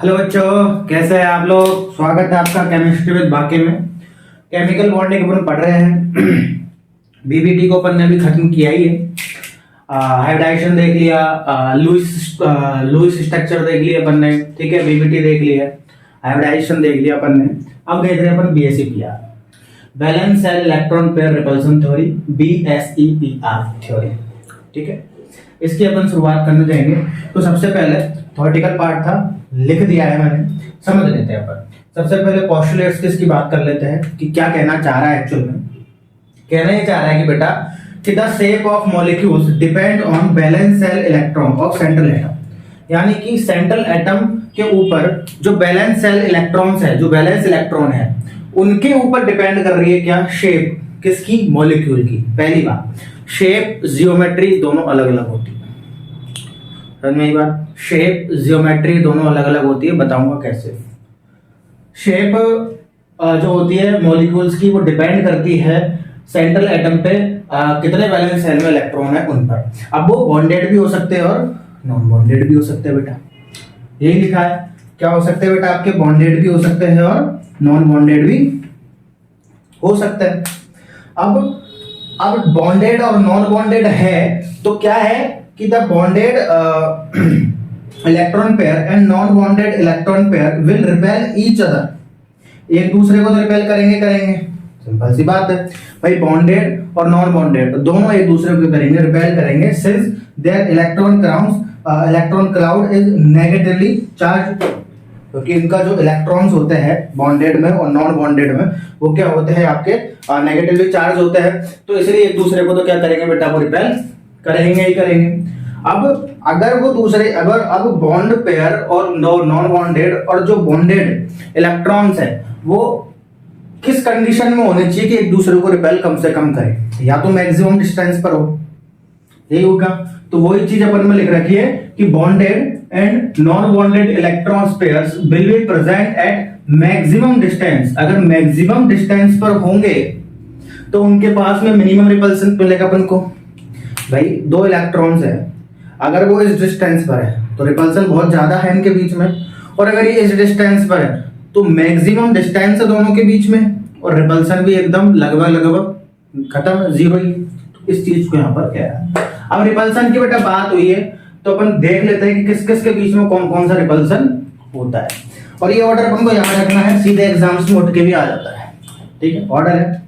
Hello बच्चों, कैसे हैं आप लोग। स्वागत है आपका केमिस्ट्री विद बाकी में। केमिकल बॉन्डिंग अपन पढ़ रहे हैं। बीबीटी को अपन ने अभी खत्म किया ही है। हाइब्रिडाइजेशन देख लिया, लुईस स्ट्रक्चर देख लिया अपन ने, ठीक है। बीबीटी देख लिया, हाइब्रिडाइजेशन देख लिया अपन ने। अब देख रहे हैं अपन VSEPR, valence shell electron pair repulsion theory, VSEPR theory, ठीक है। इसकी अपन शुरुआत करने जाएंगे। तो सबसे पहले थ्योरेटिकल पार्ट था, लिख दिया है मैंने, समझ लेते हैं अपन। सबसे पहले पोस्टुलेट्स की बात कर लेते हैं कि क्या कहना चाह रहा है। एक्चुअल में कहना ये चाह रहा है कि बेटा कि the shape of molecules depend on balance shell electron of central atom, यानी कि सेंट्रल एटम के ऊपर जो बैलेंस सेल इलेक्ट्रॉन्स है, जो बैलेंस इलेक्ट्रॉन है, उनके ऊपर डिपेंड कर रही है क्या, शेप किसकी, मॉलिक्यूल की। पहली बात, शेप जियोमेट्री दोनों अलग अलग होती है। समझ में ये बात, शेप जियोमेट्री दोनों अलग अलग होती है। बताऊंगा कैसे। शेप जो होती है मॉलिक्यूल्स की, वो डिपेंड करती है सेंट्रल एटम पे कितने बैलेंस सेल में इलेक्ट्रॉन है उन पर। अब वो बॉन्डेड भी हो सकते हैं और नॉन बॉन्डेड भी हो सकते हैं बेटा, यही लिखा है। क्या हो सकते हैं बेटा आपके, बॉन्डेड भी हो सकते हैं और नॉन बॉन्डेड भी हो सकते हैं। अब बॉन्डेड और नॉन बॉन्डेड है तो क्या है कि the bonded electron pair and non bonded electron pair will repel each other. एक दूसरे को तो रिपेल करेंगे, सिंपल सी बात है भाई। बॉन्डेड और नॉन बॉन्डेड दोनों एक दूसरे को करेंगे, रिपेल करेंगे, since there electron cloud is negatively charge. क्योंकि इनका जो इलेक्ट्रॉन्स होते हैं बॉन्डेड में और नॉन बॉन्डेड में, वो क्या होते हैं आपके, नेगेटिवली चार्ज होते हैं। तो इसलिए एक दूसरे को तो क्या करेंगे बेटा, वो रिपेल करेंगे ही करेंगे। अब अगर वो दूसरे, अगर अब बॉन्ड पेयर और नॉन बॉन्डेड और जो बॉन्डेड इलेक्ट्रॉन्स है वो किस कंडीशन में होने चाहिए कि एक दूसरे को रिपेल कम से कम करे, या तो मैक्सिमम डिस्टेंस पर हो, यही होगा। तो वही चीज अपन में लिख रखी है कि bonded and non bonded electrons pairs will be present at maximum distance. अगर मैक्सिमम डिस्टेंस पर होंगे तो उनके पास में मिनिमम रिपल्सन मिलेगा अपन को। भाई दो इलेक्ट्रॉन्स है, अगर वो इस डिस्टेंस पर है तो रिपल्सन बहुत ज्यादा है इनके बीच में, और अगर ये इस डिस्टेंस पर है तो मैक्सिमम डिस्टेंस है दोनों के बीच में, और रिपल्सन भी एकदम लगभग खत्म, जीरो ही। तो इस चीज को यहाँ पर कह रहा है। अब रिपल्सन की बेटा बात हुई है तो अपन देख लेते हैं कि किस किस के बीच में कौन कौन सा रिपल्सन होता है। और ये ऑर्डर अपन को याद रखना है, सीधे एग्जाम्स में उठ के भी आ जाता है, ठीक है। ऑर्डर है,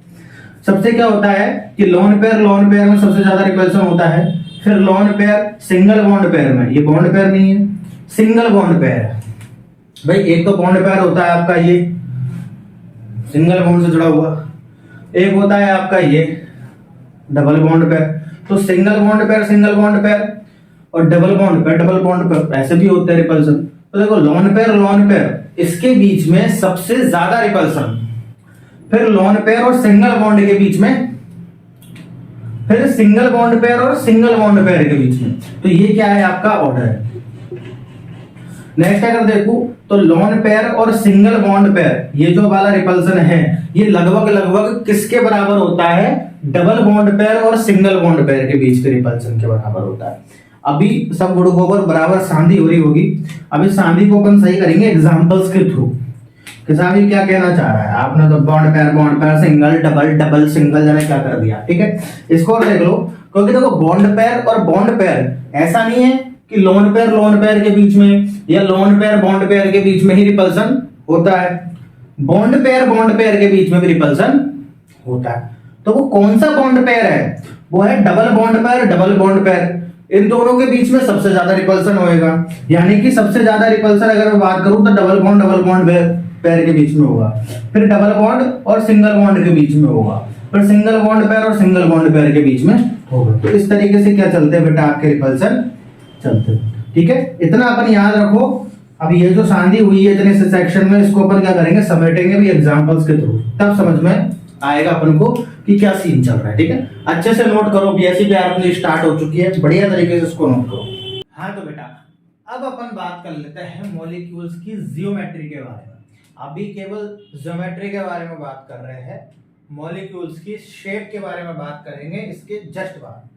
सबसे क्या होता है कि लोन पेयर में सबसे ज्यादा रिपल्सन होता है। फिर lone pair single bond pair में, ये बॉन्ड पेयर नहीं है, सिंगल बॉन्ड पेयर है। भाई एक तो बॉन्ड पेयर होता है आपका ये सिंगल बॉन्ड से जुड़ा हुआ, एक होता है आपका ये डबल बॉन्ड पेयर। तो सिंगल बॉन्ड पेयर और डबल बॉन्ड पेयर ऐसे भी होते हैं रिपल्सन। तो देखो लोन पेयर इसके बीच में सबसे ज्यादा रिपल्सन, फिर लोन पेयर और सिंगल बॉन्ड के बीच में, फिर सिंगल बॉन्ड पेयर और सिंगल बॉन्ड पेयर के बीच में। तो ये क्या है आपका ऑर्डर है। नेक्स्ट अगर देखूं तो लोन पेयर और सिंगल बॉन्ड पेयर, ये जो वाला रिपल्सन है ये लगभग किसके बराबर होता है, डबल बॉन्ड पेयर और सिंगल बॉन्ड पेयर के बीच के रिपल्सन के बराबर होता है। अभी सब गुड़ गोबर बराबर सांधी हो रही होगी, अभी सांधी को अपन सही करेंगे एग्जांपल्स के थ्रू। किसान क्या कहना चाह रहा है, आपने तो bond pair single double single जाने क्या कर दिया, ठीक है। इसको देख लो, क्योंकि देखो बॉन्ड पेयर और बॉन्ड पेयर ऐसा नहीं है कि लोन पेयर के बीच में या लोन पेयर बॉन्ड पेयर के बीच में ही रिपल्सन होता है, बॉन्ड पेयर के बीच में भी रिपल्सन होता है। तो वो कौन सा बॉन्ड पेयर है, वो है डबल बॉन्ड पेयर। इन दोनों के बीच में सबसे ज्यादा रिपल्सन होएगा, यानी कि सबसे ज्यादा रिपल्सन अगर मैं बात करूं तो डबल बॉन्ड पेयर के बीच में होगा, फिर डबल बॉन्ड और सिंगल बॉन्ड के बीच में होगा, फिर सिंगल बॉन्ड पेयर और सिंगल बॉन्ड पेयर के बीच में होगा। तो इस तरीके से क्या चलते हैं बेटा आपके रिपल्सन चलते, ठीक है। इतना अपन याद रखो। अब ये जो सांधी हुई है इतने से सेक्शन में, इसको अपन क्या करेंगे, समेटेंगे भी एग्जांपल्स के थ्रू, तब समझ में आएगा अपन को कि क्या सीन चल रहा है, ठीक है। अच्छे से नोट करो, बीएसईपीआर अपनी स्टार्ट हो चुकी है, बढ़िया तरीके से इसको नोट करो। हाँ तो बेटा अब अपन बात कर लेते हैं मॉलिक्यूल्स की जियोमेट्री के बारे में। अभी केवल ज्योमेट्री के बारे में बात कर रहे हैं, मॉलिक्यूल्स की शेप के बारे में बात करेंगे इसके जस्ट बाद।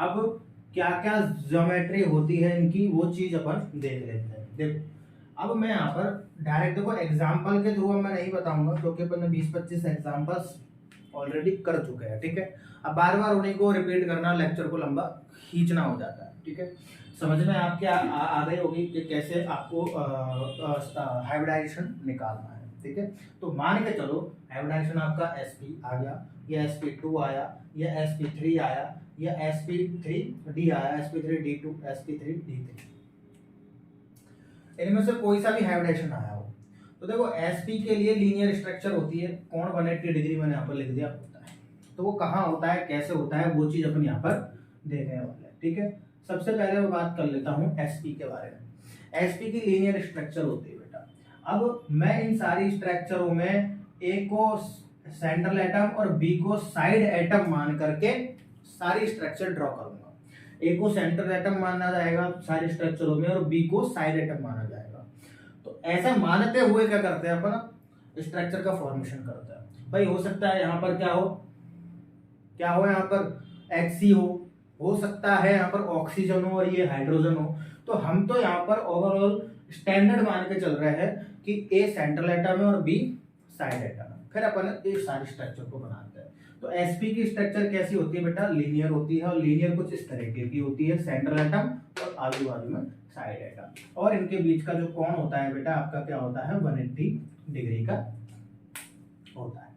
अब क्या क्या ज्योमेट्री होती है इनकी, वो चीज अपन देख लेते हैं। देखो अब मैं यहाँ पर डायरेक्ट देखो एग्जाम्पल के थ्रू मैं नहीं बताऊंगा क्योंकि अपन ने 20-25 एग्जाम्पल्स ऑलरेडी कर चुके हैं, ठीक है। अब बार बार उन्हीं को रिपीट करना लेक्चर को लंबा खींचना हो जाता है, ठीक है। समझ में आपके आ गई होगी कि कैसे आपको हाइब्रिडाइजेशन निकालना है, ठीक है। तो मान के चलो हाइब्रिडाइजेशन आपका sp आ गया, या sp2 आया, या sp3 आया, या sp3d आया, sp3d2, sp3d3, इनमें से कोई सा भी हाइब्रिडेशन आया हो तो देखो sp के लिए लीनियर स्ट्रक्चर होती है, कोण 180 डिग्री मैंने यहाँ पर लिख दिया होता है। तो वो कहाँ होता है, कैसे होता है, वो चीज अपन यहाँ पर देखने वाले हैं, ठीक है। सबसे पहले मैं बात कर लेता हूँ sp के बारे में। sp की लीनियर स्ट्रक्चर होती है बेटा। अब मैं इन सारी स्ट्रक्चरों में a को सेंट्रल एटम और b को साइड एटम मान करके सारी स्ट्रक्चर ड्रॉ करूंगा। ए को सेंट्रल एटम माना जाएगा सारे स्ट्रक्चरों में और बी को साइड एटम माना जाएगा। तो ऐसा मानते हुए क्या करते हैं अपन, स्ट्रक्चर का फॉर्मेशन करते हैं। भाई हो सकता है यहाँ पर क्या हो यहाँ पर Hc हो सकता है यहाँ पर ऑक्सीजन हो और ये हाइड्रोजन हो। तो हम तो यहाँ पर ओवरऑल स्टैंडर्ड मान के चल रहे हैं कि ए सेंट्रल एटम है और बी साइड एटम है। फिर अपन इस सारे स्ट्रक्चर को बनाते हैं। तो sp की स्ट्रक्चर कैसी होती है बेटा, लीनियर होती है। और लीनियर कुछ इस तरीके की होती है, सेंट्रल एटम और आजू बाजू में साइड एटम, और इनके बीच का जो कोण होता है बेटा आपका क्या होता है, 180 डिग्री का होता है।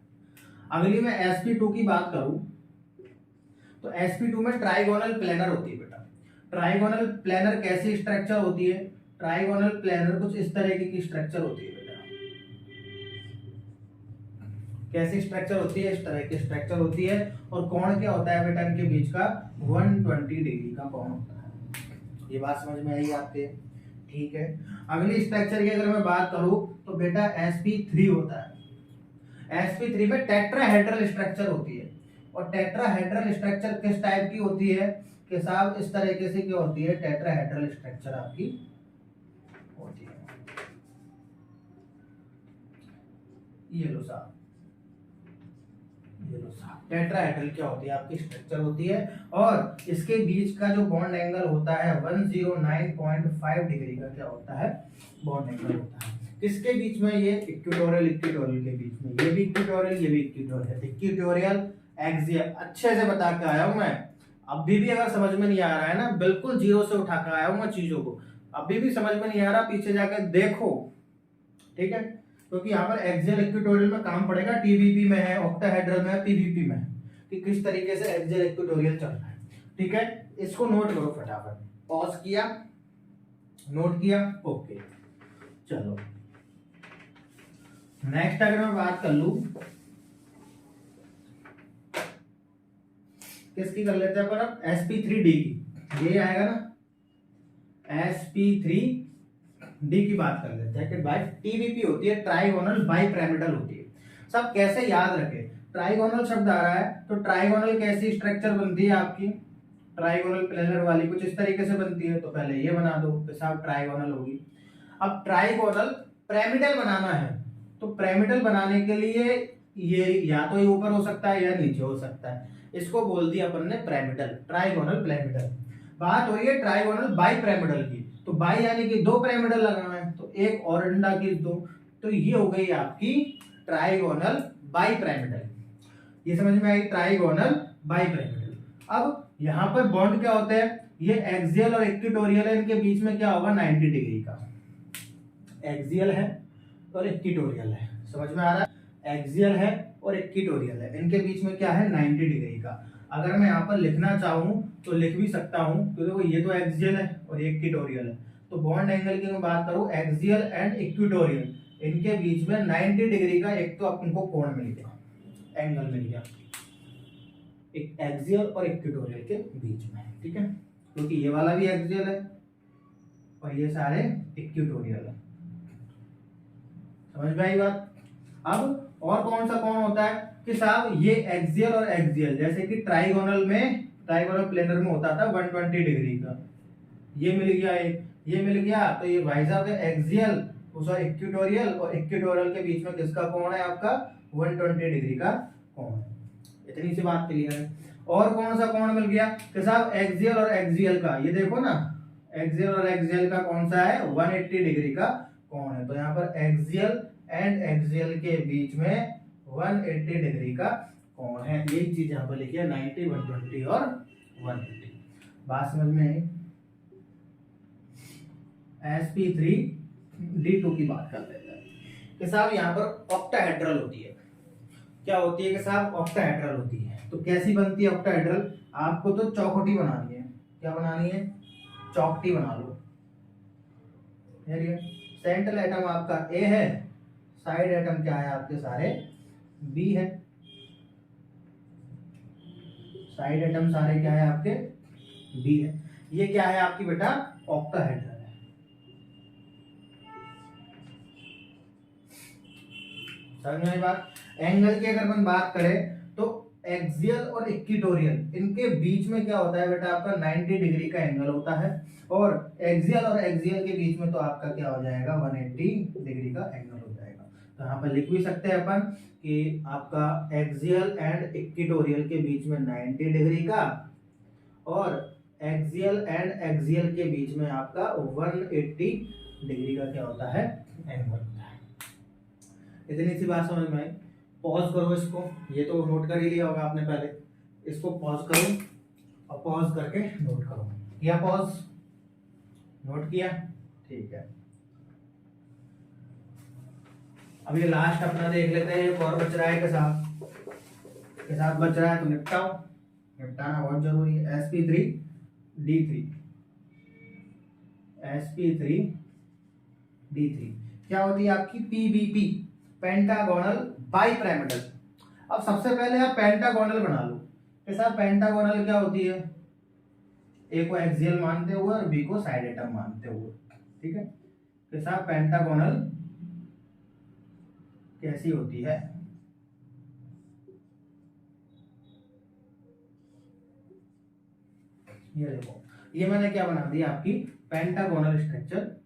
अगली मैं sp2 की बात करूं तो sp2 में ट्राइगोनल प्लेनर होती है बेटा। ट्राइगोनल प्लेनर कैसी स्ट्रक्चर होती है, ट्राइगोनल प्लेनर कुछ इस तरीके की स्ट्रक्चर होती है बेटा। कैसी स्ट्रक्चर होती है, इस तरह की स्ट्रक्चर होती है। और कोण क्या होता है बेटा इनके बीच का, 120 डिग्री का कोण होता है। ये बात समझ में आई आपके, ठीक है। अगली स्ट्रक्चर की अगर मैं बात करूं तो बेटा sp3 होता है। sp3 में टेट्राहेड्रल स्ट्रक्चर होती है। और टेट्राहेड्रल स्ट्रक्चर किस टाइप की होती है कि साहब इस तरीके से क्या होती है, टेट्राहेड्रल स्ट्रक्चर आपकी होती है। ये लो साहब, टेट्राहेड्रल क्या होती है आपकी स्ट्रक्चर होती है। और इसके बीच का जो बॉन्ड एंगल होता है 109.5 डिग्री का क्या होता है, बॉन्ड एंगल होता है। किसके बीच में, ये इक्वेटोरियल के बीच में, ये भी इक्वेटोरियल, ये भी इक्वेटोरियल एक्सियल। अच्छे से बता के आया हूं मैं। अभी भी अगर समझ में नहीं आ रहा है ना, बिल्कुल जीरो से उठा कर आया हूं मैं चीजों को। अभी भी समझ में नहीं आ रहा, पीछे जाकर देखो, ठीक है। क्योंकि यहाँ पर एक्सियल इक्वेटोरियल में काम पड़ेगा, टीबीपी में है, ऑक्टाहेड्रल में है, पीवीपी में है, कि किस तरीके से एक्सियल इक्वेटोरियल चल रहा है, ठीक है। इसको नोट करो फटाफट, पॉज किया, नोट किया, ओके। चलो नेक्स्ट अगर मैं बात कर लूं, किसकी कर लेते हैं पर अब, sp3d की। ये आएगा ना, sp3d की बात कर लेते हैं कि भाई टीबीपी होती है, ट्राइगोनल बाइपिरामिडल होती है। सब कैसे याद रखें, ट्राइगोनल शब्द आ रहा है तो ट्राइगोनल कैसी स्ट्रक्चर बनती है आपकी, ट्राइगोनल प्लेनर वाली कुछ इस तरीके से बनती है। तो पहले ये बना दो कि साहब ट्राइगोनल होगी। अब ट्राइगोनल पिरामिडल बनाना है तो पिरामिडल बनाने के लिए ये या तो ये ऊपर हो सकता है या नीचे हो सकता है। इसको बोल दिया अपन ने पिरामिडल, ट्राइगोनल पिरामिडल। बात हो रही है ट्राइगोनल बाइपिरामिडल की, तो बाई यानी कि दो पिरामिडल लगाना है, तो एक और अंडा की दो, तो ये हो गई आपकी ट्राइगोनल बाइपिरामिडल। ये समझ में आई, ट्राइगोनल बाइपिरामिडल। अब यहाँ पर बॉन्ड क्या होते हैं, ये एक्सियल और इक्वेटोरियल है, इनके बीच में क्या होगा 90 डिग्री का। एक्सियल है और इक्वेटोरियल है, समझ में आ रहा है, एक्सियल है और इक्वेटोरियल है, इनके बीच में क्या है 90 डिग्री का। अगर मैं यहाँ पर लिखना चाहूँ तो लिख भी सकता हूँ, क्योंकि ये तो एक्सियल है और ये इक्वेटोरियल है। तो बॉन्ड एंगल की मैं बात करूँ, एक्सियल एंड इक्वेटोरियल, इनके बीच में 90 डिग्री का एक तो आपको कोण मिल गया, एंगल मिल गया, एक एक्सियल और इक्वेटोरियल के बीच में, ठीक है। क्योंकि ये वाला भी एक्सियल है और ये सारे इक्वेटोरियल है, समझ में आई बात। अब और कौन सा कोण होता है कि साहब ये एक्सियल और एक्सियल, जैसे कि ट्राइगोनल में, ट्राइगोनल प्लेनर में होता था 120 डिग्री का, ये मिल गया, एक ये मिल गया, तो ये भाई साहब एक्सियल सॉरी इक्वेटोरियल, और इक्वेटोरियल के बीच में किसका कोण है आपका 120 डिग्री का कोण है। इतनी सी बात क्लियर है। और कौन सा कोण मिल गया कि साहब एक्सियल और एक्सियल का, ये देखो ना, एक्सियल और एक्सियल का कौन सा है 180 डिग्री का कोण तो यहाँ पर एक्सियल एंड एक्सियल के बीच में 180 डिग्री का कोण है। यही चीज यहाँ पर लिखिए 90, 120 और 180। बात समझ में आई? sp3d2 की बात कर लेते हैं कि साहब यहाँ पर ऑक्टाहेड्रल होती है। क्या होती है कि साहब? ऑक्टाहेड्रल होती है। तो कैसी बनती है ऑक्टाहेड्रल? आपको तो चौखटी बनानी है। क्या बनानी है? चौखटी बना लो। सेंट्रल एटम आपका ए है, साइड एटम क्या है आपके सारे? बी है। साइड एटम सारे क्या है आपके? बी है। ये क्या है आपकी बेटा? ऑक्टाहेड्रल है। समझ में आई बात? एंगल की अगर अपन बात करें तो एक्सियल और इक्विटोरियल इनके बीच में क्या होता है बेटा? आपका 90 डिग्री का एंगल होता है। और एक्सियल और एक्सियल के बीच में तो आपका क्या हो जाएगा? 180 डिग्री का एंगल हो जाएगा। तो यहाँ पर लिख भी सकते हैं अपन कि आपका एक्सियल एंड इक्विटोरियल के बीच में 90 डिग्री का और एक्सियल एंड एक्सियल के बीच में आपका 180 डिग्री का क्या होता है? एंगल होता है। इतनी सी बात समझ में आई? पॉज करो इसको, ये तो नोट कर ही लिया होगा आपने पहले। इसको पॉज करो और पॉज करके नोट करो। किया पॉज? नोट किया? ठीक है। अब ये लास्ट अपना देख लेते हैं। एक और बच रहा है के साथ बच रहा है, तो निपटाओ। निपटाना बहुत जरूरी है। sp3d3 sp3d3 क्या होती है आपकी? pbp, pentagonal bipyramidal. अब सबसे पहले आप पेंटागोनल बना लो कि साहब पेंटागोनल क्या होती है? ए को एक्सियल मानते हुए और बी को साइड एटम मानते हुए। ठीक है? कि साहब पेंटागोनल कैसी होती है? ये देखो, ये मैंने क्या बना दिया आपकी पेंटागोनल स्ट्रक्चर।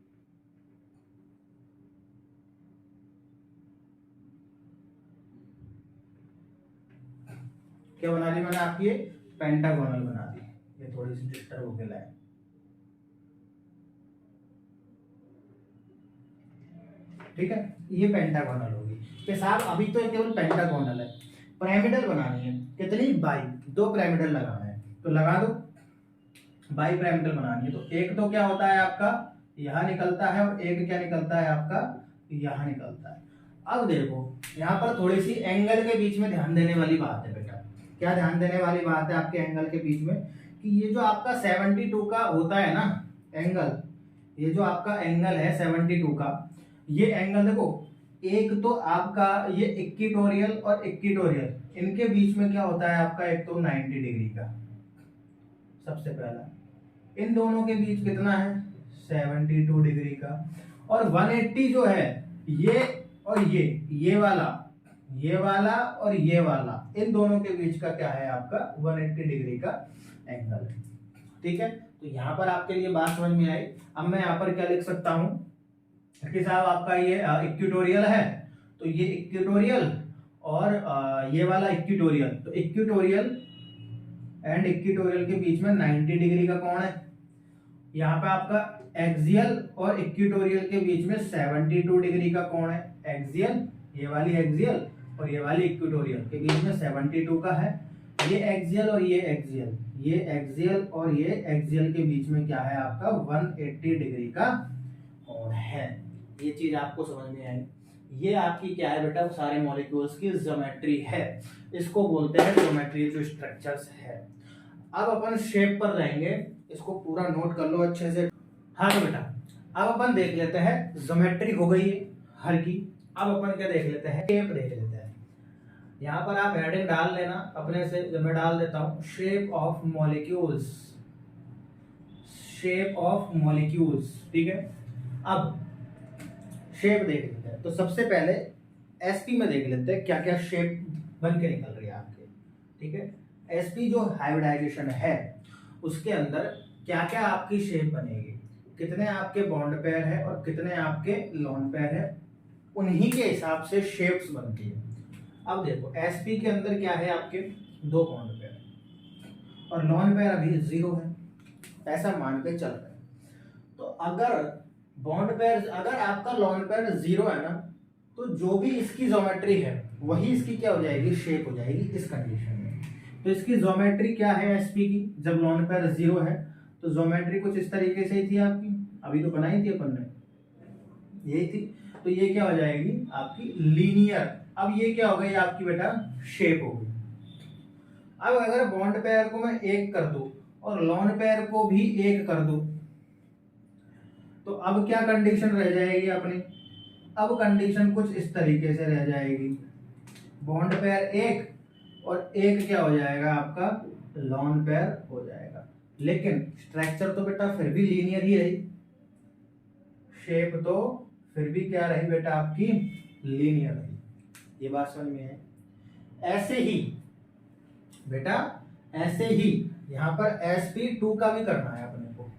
क्या बना ली मैंने आपकी? ये पेंटागोनल बना दी। ये थोड़ी सी डिस्टर्ब होके लाए। ठीक है? ये पेंटागोनल होगी कि साहब अभी तो केवल पेंटागोनल है। पिरामिडल बनानी है। कितनी? बाई। 2 पिरामिडल लगाना है तो लगा दो। बाई पिरामिडल बनानी है तो एक तो क्या होता है आपका? यहां निकलता है और एक क्या निकलता है आपका? यहां निकलता है। अब देखो यहाँ पर थोड़ी सी एंगल के बीच में ध्यान देने वाली बात है बेटा। क्या ध्यान देने वाली बात है आपके एंगल के बीच में? कि ये जो आपका 72 का होता है ना एंगल, ये जो आपका एंगल है 72 का, ये एंगल देखो, एक तो आपका ये इक्विटोरियल और इक्विटोरियल इनके बीच में क्या होता है आपका? एक तो 90 डिग्री का। सबसे पहला इन दोनों के बीच कितना है? 72 डिग्री का। और 180 जो है ये और ये वाला और ये वाला, इन दोनों के बीच का क्या है आपका? 180 डिग्री का एंगल। ठीक है? तो यहां पर आपके लिए बात समझ में आई। अब मैं यहां पर क्या लिख सकता हूं कि साहब आपका ये इक्विटोरियल है, तो ये इक्विटोरियल और ये वाला इक्विटोरियल, तो इक्विटोरियल एंड इक्विटोरियल के बीच में 90 डिग्री का कोण है। यहाँ पे आपका एक्सियल और इक्विटोरियल के बीच में 72 डिग्री का कोण है। एक्सियल, ये वाली एक्सियल और ये वाली इक्विटोरियल के बीच में 72 का है। ये एक्सियल और ये एक्सियल, ये एक्सियल और ये एक्सियल के बीच में क्या है आपका? 180 डिग्री का कोण है। ये चीज आपको समझ में आई? ये आपकी क्या है बेटा? सारे मॉलिक्यूल्स की ज्योमेट्री है। इसको बोलते हैं ज्योमेट्री जो स्ट्रक्चर्स है। अब अपन शेप पर रहेंगे, इसको पूरा नोट कर लो अच्छे से। हाँ तो बेटा अब अपन देख लेते हैं, ज्योमेट्री हो गई है हर की। अब अपन क्या देख लेते हैं? शेप देख लेते हैं। यहाँ पर आप हेडिंग डाल लेना अपने से, मैं डाल देता हूं shape of molecules. Shape of molecules. ठीक है? अब शेप देख लेते हैं। तो सबसे पहले एसपी में देख लेते हैं क्या क्या शेप बन के निकल रही है आपके। ठीक है? एसपी जो हाइब्रिडाइजेशन है उसके अंदर क्या क्या आपकी शेप बनेगी, कितने आपके बॉन्ड पेयर है और कितने आपके लोन पेयर है, उन्हीं के हिसाब से शेप्स बनती है। अब देखो एसपी के अंदर क्या है आपके? 2 बॉन्ड पेयर और लोन पेयर अभी 0 है, ऐसा मान के चल रहे हैं। तो अगर बॉन्ड पेयर अगर आपका लोन पेयर 0 है ना, तो जो भी इसकी ज्योमेट्री है वही इसकी क्या हो जाएगी, शेप हो जाएगी इस कंडीशन में। तो इसकी ज्योमेट्री क्या है एसपी की, जब लोन पेयर 0 है तो ज्योमेट्री कुछ इस तरीके से ही थी आपकी, अभी तो बनाई थी अपन ने, यही थी। तो ये क्या हो जाएगी आपकी लीनियर। अब ये क्या हो गई आपकी बेटा, शेप हो गई। अब अगर बॉन्ड पेयर को मैं 1 कर दूं और लोन पेयर को भी 1 कर दूं, तो अब क्या कंडीशन रह जाएगी अपनी, अब कंडीशन कुछ इस तरीके से रह जाएगी, बॉन्ड पेयर 1 और 1 क्या हो जाएगा आपका लोन पेयर हो जाएगा। लेकिन स्ट्रक्चर तो बेटा फिर भी लीनियर ही रही, शेप तो फिर भी क्या रही बेटा आपकी, लीनियर रही। ये बात समझ में है। ऐसे ही बेटा, ऐसे ही यहां पर sp2 का भी करना है अपने को,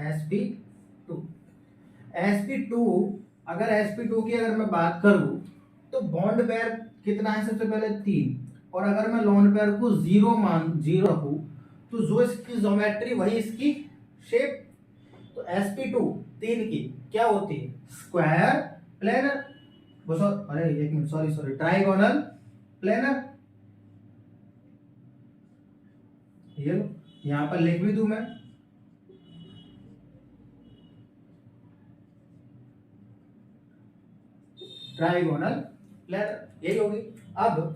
sp2। sp2 अगर sp2 की अगर मैं बात करूं तो बॉन्ड पेयर कितना है, सबसे पहले 3, और अगर मैं लोन पेयर को 0 रखूं तो जो इसकी ज्योमेट्री वही इसकी शेप। तो sp2 3 की क्या होती है, स्क्वायर प्लेनर, अरे एक मिनट, सॉरी, ट्राइगोनल प्लेनर। ये लो, यहां पर लिख भी दूं मैं, ट्राइगोनल प्लेनर, यही होगी। अब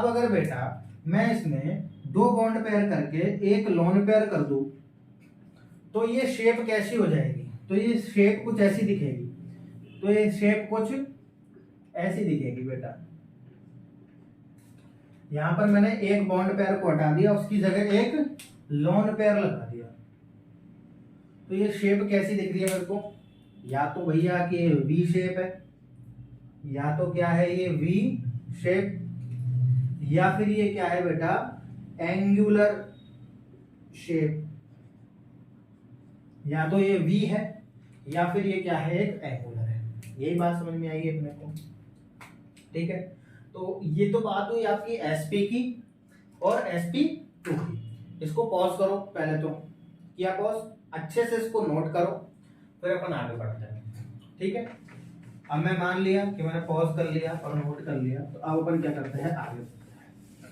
अगर बेटा मैं इसमें 2 बॉन्ड पेयर करके 1 लोन पेयर कर दूं, तो ये शेप कैसी हो जाएगी, तो ये शेप कुछ ऐसी दिखेगी। तो ये शेप कुछ ऐसी दिखेगी बेटा। यहां पर मैंने 1 बॉन्ड पेयर को हटा दिया, उसकी जगह 1 लोन पेयर लगा दिया, तो ये शेप कैसी दिख रही है मेरे को, या तो भैया कि वी शेप है, या तो क्या है ये वी शेप, या फिर ये क्या है बेटा एंगुलर शेप, या तो ये वी है या फिर ये क्या है एक एंगुलर है। यही बात समझ में आई अपने को, ठीक है। तो ये तो बात हुई आपकी एसपी की और sp2 की। इसको पॉज करो, पहले तो किया पॉज, अच्छे से इसको नोट करो, फिर अपन आगे बढ़ते हैं, ठीक है। अब मैं मान लिया कि मैंने पॉज कर लिया और नोट कर लिया, तो अब अपन क्या करते हैं, आगे बढ़ते हैं,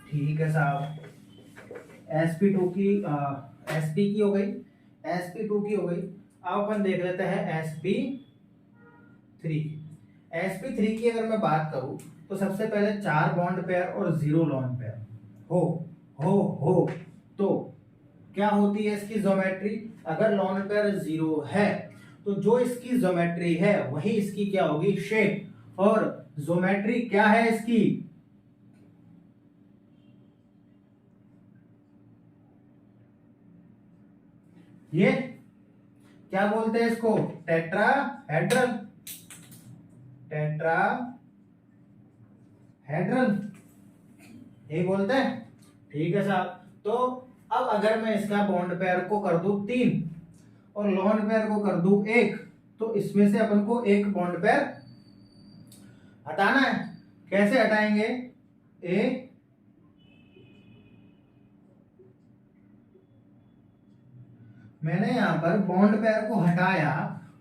ठीक है साहब। sp2 की sp की हो गई, sp2 की हो गई। अब अपन देख लेते हैं sp3 sp3 की अगर मैं बात करूं तो सबसे पहले 4 बॉन्ड पेयर और 0 लोन पेयर हो तो क्या होती है इसकी ज्योमेट्री। अगर लोन पेयर 0 है तो जो इसकी ज्योमेट्री है वही इसकी क्या होगी, शेप। और ज्योमेट्री क्या है इसकी, ये क्या बोलते हैं इसको, टेट्राहेड्रल, यही बोलते हैं, ठीक है साहब। तो अब अगर मैं इसका बॉन्ड पेयर को कर दूं 3 और लोन पेयर को कर दूं 1, तो इसमें से अपन को 1 बॉन्ड पेयर हटाना है। कैसे हटाएंगे, मैंने यहां पर बॉन्ड पेयर को हटाया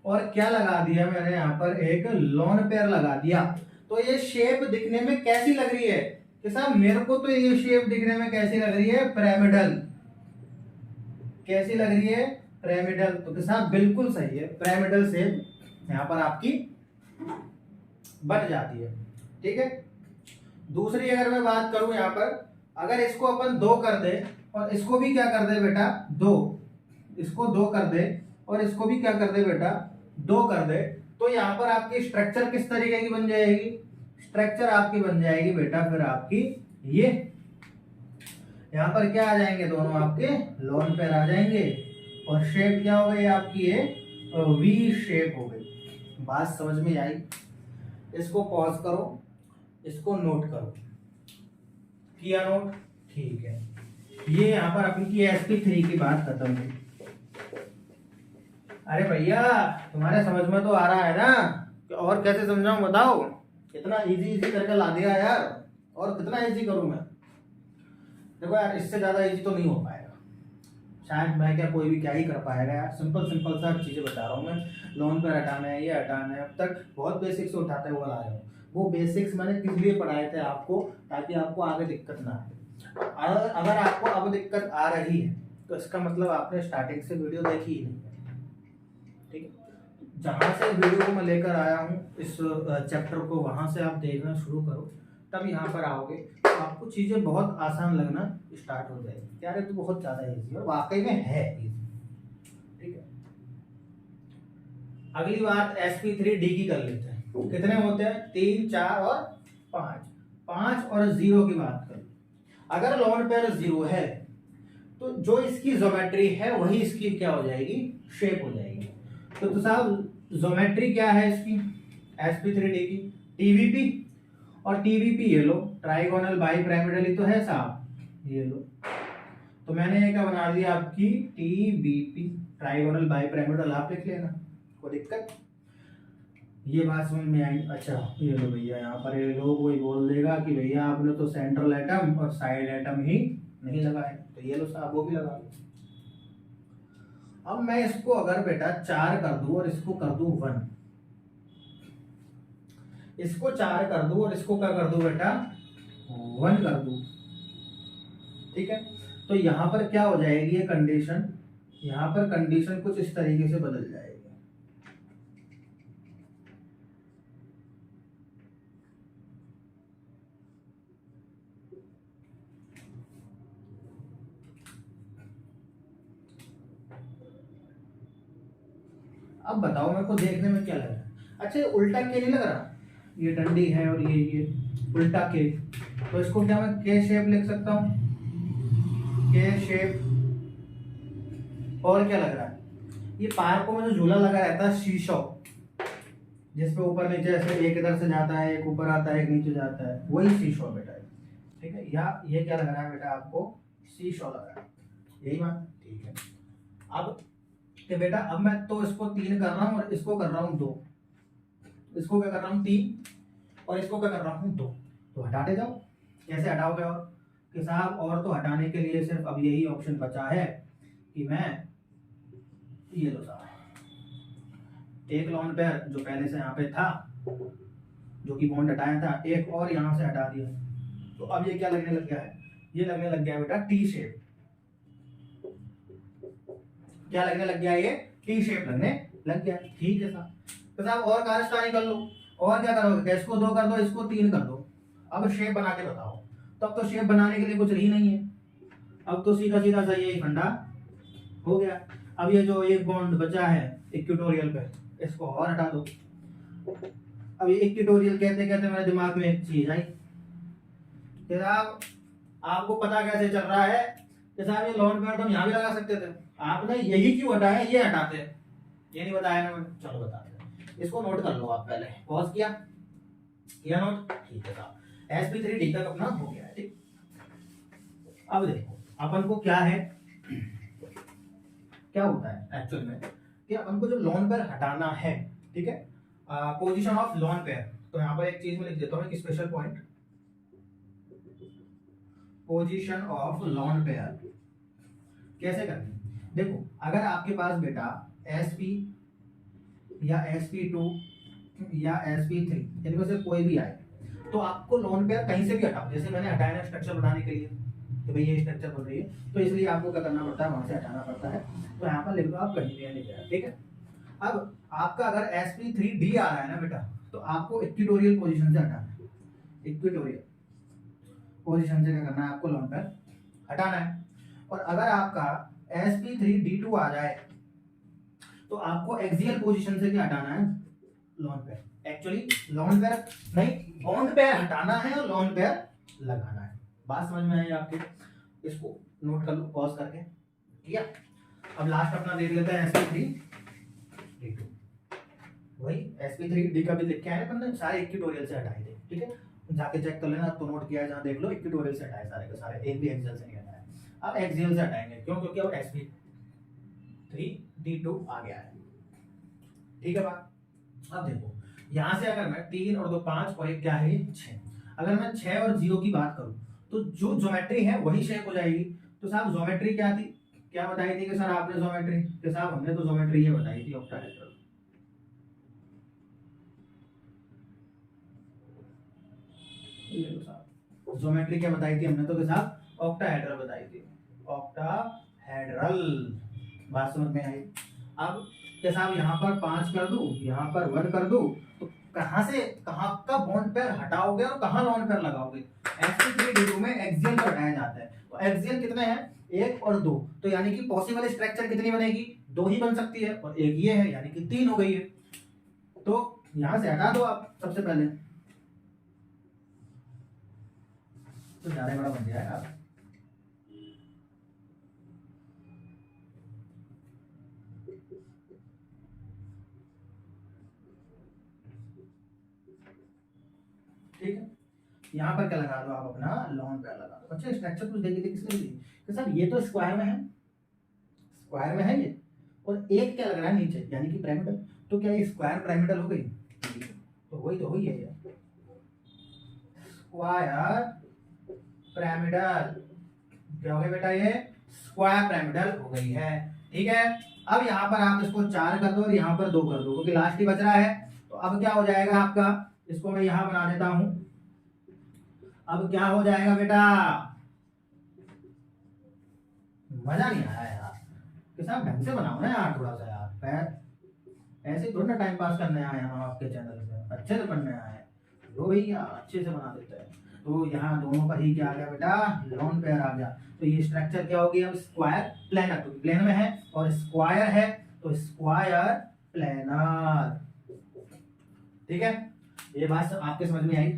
और क्या लगा दिया, मैंने यहां पर एक लोन पेयर लगा दिया। तो ये शेप दिखने में कैसी लग रही है कि साहब, मेरे को तो ये शेप दिखने में कैसी लग रही है, पिरामिडल। कैसी लग रही है, पिरामिडल। तो साहब बिल्कुल सही है, पिरामिडल शेप यहां पर आपकी बन जाती है, ठीक है। दूसरी अगर मैं बात करूं यहां पर, अगर इसको अपन 2 कर दे और इसको भी क्या कर दे बेटा 2, इसको 2 कर दे और इसको भी क्या कर दे बेटा 2 कर दे, तो यहां पर आपकी स्ट्रक्चर किस तरीके की बन जाएगी, स्ट्रक्चर आपकी बन जाएगी बेटा फिर आपकी ये, यहां पर क्या आ जाएंगे, दोनों आपके लोन पेयर आ जाएंगे और शेप क्या हो गई आपकी, ये वी शेप हो गई। बात समझ में आई। इसको पॉज करो, इसको नोट करो, किया नोट, ठीक है। ये यहां पर अपनी की sp3 की बात खत्म हुई। अरे भैया तुम्हारे समझ में तो आ रहा है ना, कि और कैसे समझाऊं बताओ, कितना इजी करके ला दिया यार, और कितना इजी करूं मैं। देखो यार, इससे ज्यादा इजी तो नहीं हो पाएगा, शायद मैं क्या कोई भी क्या ही कर पाएगा यार, सिंपल सिंपल सा चीज़ें बता रहा हूँ मैं। लोन पर हटाना है, ये हटाना है, अब तक बहुत बेसिक्स से उठाते हुए आ रहे हूँ। वो बेसिक्स मैंने किस लिए पढ़ाए थे आपको, ताकि आपको आगे दिक्कत ना आए। अगर आपको अब दिक्कत आ रही है तो इसका मतलब आपने स्टार्टिंग से वीडियो देखी ही नहीं है, ठीक है। जहाँ से वीडियो को मैं लेकर आया हूँ इस चैप्टर को, वहाँ से आप देखना शुरू करो, तब यहाँ पर आओगे तो आपको चीज़ें बहुत आसान लगना स्टार्ट हो जाएगी। यार ये तो बहुत ज़्यादा ईजी है, वाकई में है ईजी, ठीक है। अगली बात sp3d की कर लेते हैं। कितने होते हैं? 3, 4 और 5। 5 और 0 की बात कर, अगर लोन पेयर 0 है तो जो इसकी ज्योमेट्री है वही इसकी क्या हो जाएगी? शेप हो जाएगी। तो साहब ज्योमेट्री क्या है इसकी sp3d की? टीवीपी, और टीवीपी ये लो, ट्राइगोनल बाइपिरामिडल ही तो है साहब, ये लो। तो मैंने ये क्या बना दिया आपकी टीबीपी, ट्राइगोनल बाइपिरामिडल, आप लिख लेना, कोई दिक्कत? ये बात समझ में आई? अच्छा ये लो भैया, यहाँ पर ये लोग वही बोल देगा कि भैया आपने तो सेंट्रल एटम और साइड एटम ही नहीं लगाए, तो ये लो साहब वो भी लगा लो। अब मैं इसको अगर बेटा 4 कर दूं और इसको कर दूं 1, इसको 4 कर दूं और इसको क्या कर दूं बेटा 1 कर दूं, ठीक है। तो यहां पर क्या हो जाएगी ये कंडीशन, यहां पर कंडीशन कुछ इस तरीके से बदल जाएगी। अब बताओ मेरे को देखने में क्या लग रहा है? अच्छा ये उल्टा के नहीं लग रहा, ये डंडी है और ये उल्टा के, तो इसको क्या मैं के शेप लिख सकता हूं? के शेप। और क्या लग रहा है? ये पार्कों में जो झूला लगा रहता है शीशो, जिसपे ऊपर नीचे ऐसे एक इधर से जाता है, एक ऊपर आता है, एक नीचे जाता है, वही शीशो बेटा है, ठीक है। या ये क्या लग रहा है बेटा आपको? शीशो लग रहा है, यही बात, ठीक है। अब कि बेटा अब मैं तो इसको 3 कर रहा हूं और इसको कर रहा हूं 2, इसको क्या कर रहा हूं 3 और इसको क्या कर रहा हूं 2, तो हटाते जाओ। कैसे हटाओगे? और कि साहब और तो हटाने के लिए सिर्फ अब यही ऑप्शन बचा है कि मैं ये लो साहब, एक लोन पेयर जो पहले से यहाँ पे था, जो कि बॉन्ड हटाया था, एक और यहाँ से हटा दिया, तो अब ये क्या लगने लग गया है? ये लगने लग गया है बेटा टी शेप। क्या लगने लग गया? ये टी शेप लगने लग गया, ठीक है साहब। तो साहब और कार्यस्थानी कर लो, और क्या करोगे? इसको 2 कर दो, इसको 3 कर दो, अब शेप बना के बताओ। तो अब तो शेप बनाने के लिए कुछ रही नहीं है, अब तो सीधा सीधा सा यही फंडा हो गया। अब ये जो एक बॉन्ड बचा है इक्वेटोरियल पे, इसको और हटा दो। अब ये इक्वेटोरियल कहते कहते मेरे दिमाग में एक चीज आई कि साहब आपको पता कैसे चल रहा है कि साहब ये लोन पेयर तो हम यहाँ भी लगा सकते थे, आपने यही क्यों हटाया? ये हटाते, ये नहीं बताया ना मैंने, चलो बताते हैं। इसको नोट कर लो आप, पहले पॉज किया नोट, ठीक है साहब। sp3d का अपना हो गया है, ठीक। अब देखो अपन को क्या है, क्या होता है एक्चुअल में कि अपन को जो लोन पेयर हटाना है, ठीक है, पोजीशन ऑफ लोन पेयर, तो यहाँ पर एक चीज में लिख देता हूँ, एक special point, position of lone pair कैसे करनी। देखो अगर आपके पास बेटा sp या sp2 या sp3 इनमें से कोई भी आए, तो आपको लोन पेयर कहीं से भी हटाओ, जैसे मैंने हटाया ना स्ट्रक्चर बनाने के लिए, तो भाई ये स्ट्रक्चर बन रही है, तो इसलिए आपको क्या करना पड़ता है? वहां से हटाना पड़ता है। तो यहाँ पर लिख दो आप कंटिन्यू लिख रहा है, ठीक है। अब आपका अगर sp3d आ रहा है ना बेटा, तो आपको इक्वेटोरियल पोजीशन से हटाना है, इक्वेटोरियल पोजीशन से क्या करना है? आपको लोन पेयर हटाना है। और अगर आपका sp3d2 आ जाए तो आपको एक्सियल पोजीशन से क्या हटाना है? Lone pair. Actually lone pair नहीं, बॉन्ड पेयर हटाना है और लोन पेयर लगाना है। बात समझ में आई आपके? इसको नोट कर लो पॉज करके, ठीक है। अब लास्ट अपना देख लेते हैं sp3d2, वही sp3d का भी लिख के आए अपन सारे इक्वेटोरियल से हटाए थे, ठीक है। जाके चेक कर लेना, तो नोट किया है जहाँ देख लो, इक्वेटोरियल से हटाए सारे के सारे, एक भी एक्सियल से नहीं हटाया। अब एक्सियल से हटाएंगे, क्यों? क्योंकि अब sp3d2 आ गया है, ठीक है बात। अब देखो यहां से अगर मैं 3 और 2 5 और एक क्या है 6, अगर मैं 6 और 0 की बात करूं तो जो ज्योमेट्री है वही शेप हो जाएगी। तो साहब ज्योमेट्री क्या थी? क्या बताई थी कि सर आपने ज्योमेट्री के साहब, हमने तो ज्योमेट्री ये बताई थी ऑक्टाहेड्रल। ये लो साहब, ज्योमेट्री क्या बताई थी हमने तो के साहब ऑक्टाहेड्रल बताई थी, ऑक्टाहेड्रल। बात समझ में आई। अब के साहब यहाँ पर 5 कर दूं, यहाँ पर 1 कर दूं, तो कहां से कहां का बॉन्ड पेयर हटाओगे और कहां लॉन पेयर लगाओगे? sp3d2 में एक्सियल को हटाया जाता है। तो एक्सियल कितने हैं? 1 और 2। तो यानी कि पॉसिबल स्ट्रक्चर कितनी बनेगी? 2 ही बन सकती है, और एक ये है, यानी कि 3 हो गई है। तो यहां से हटा दो आप सबसे पहले, तो ज्यादा बड़ा बन जाएगा। ठीक है, यहाँ पर क्या लगा दो आप अपना लॉन पेयर लगा दो। अच्छा, स्ट्रक्चर कुछ देखिए किसने दी कि सर ये तो स्क्वायर में है, स्क्वायर में है ये, और एक क्या लग रहा है नीचे, यानी कि पिरामिडल। तो क्या ये स्क्वायर पिरामिडल हो गई? तो वही तो हुई है ये स्क्वायर पिरामिडल। क्या हो गया बेटा? ये स्क्वायर पिरामिडल हो गई है। ठीक है, अब यहाँ पर आप इसको 4 कर दो और यहाँ पर 2 कर दो, क्योंकि लास्ट ही बच रहा है। तो अब क्या हो जाएगा आपका, इसको मैं यहाँ बना देता हूं। अब क्या हो जाएगा बेटा? मजा नहीं आया यार, कि साहब ढंग से बनाओ ना यार, थोड़ा सा यार। ऐसे थोड़ा ना टाइम पास करने आए हम आपके चैनल पे, अच्छे से पढ़ने आए जो भैया अच्छे से बना देते हैं। तो यहाँ दोनों पर ही क्या आ गया बेटा? लॉन पेयर आ गया। तो ये स्ट्रक्चर क्या हो गया? अब स्क्वायर प्लेनर, तो प्लेन में है और स्क्वायर है, तो स्क्वायर प्लेनर। ठीक है, ये बात सब आपके समझ में आई।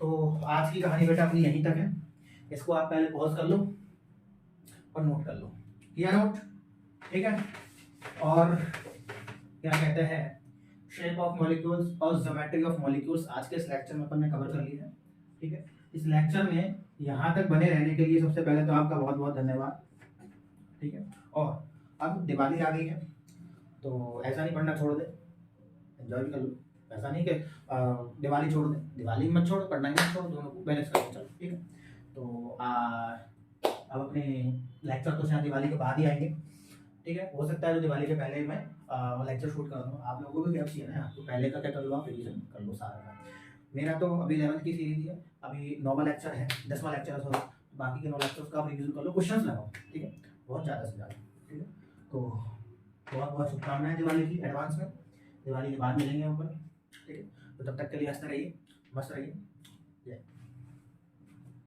तो आज की कहानी बेटा अपनी यहीं तक है। इसको आप पहले पॉज कर लो और नोट कर लो। किया नोट? ठीक है, और क्या कहते हैं, शेप ऑफ मॉलिक्यूल्स और ज्योमेट्री ऑफ मॉलिक्यूल्स आज के इस लेक्चर में अपन ने कवर कर लिया है। ठीक है, इस लेक्चर में यहाँ तक बने रहने के लिए सबसे पहले तो आपका बहुत बहुत धन्यवाद। ठीक है, और अब दिवाली आ गई है, तो ऐसा नहीं पढ़ना छोड़ दे, एंजॉय भी कर लो। ऐसा नहीं कि दिवाली छोड़ दे, दिवाली मत छोड़, पढ़ना ही मत छोड़, दोनों को बैलेंस करके चलो। ठीक है, तो अब अपने लेक्चर तो शायद दिवाली के बाद ही आएंगे। ठीक है, हो सकता है तो दिवाली के पहले मैं लेक्चर शूट कर दूँ। आप लोगों को भी गैप चाहिए ना, तो पहले का क्या कर लो, आप रिवीजन कर लो सारा का। मेरा तो अभी 11th की सीरीज है, अभी 9वां लेक्चर है, 10वां लेक्चर है, सॉरी। बाकी के 9 लेक्चर्स का आप रिवीजन कर लो, क्वेश्चंस लगाओ। ठीक है, बहुत ज़्यादा से ज़्यादा। ठीक है, तो बहुत बहुत शुभकामनाएं दिवाली की एडवांस में। दिवाली के बाद मिलेंगे हम। ठीक है, तो तब तक के लिए हंसते रहिए, मस्त रहिए।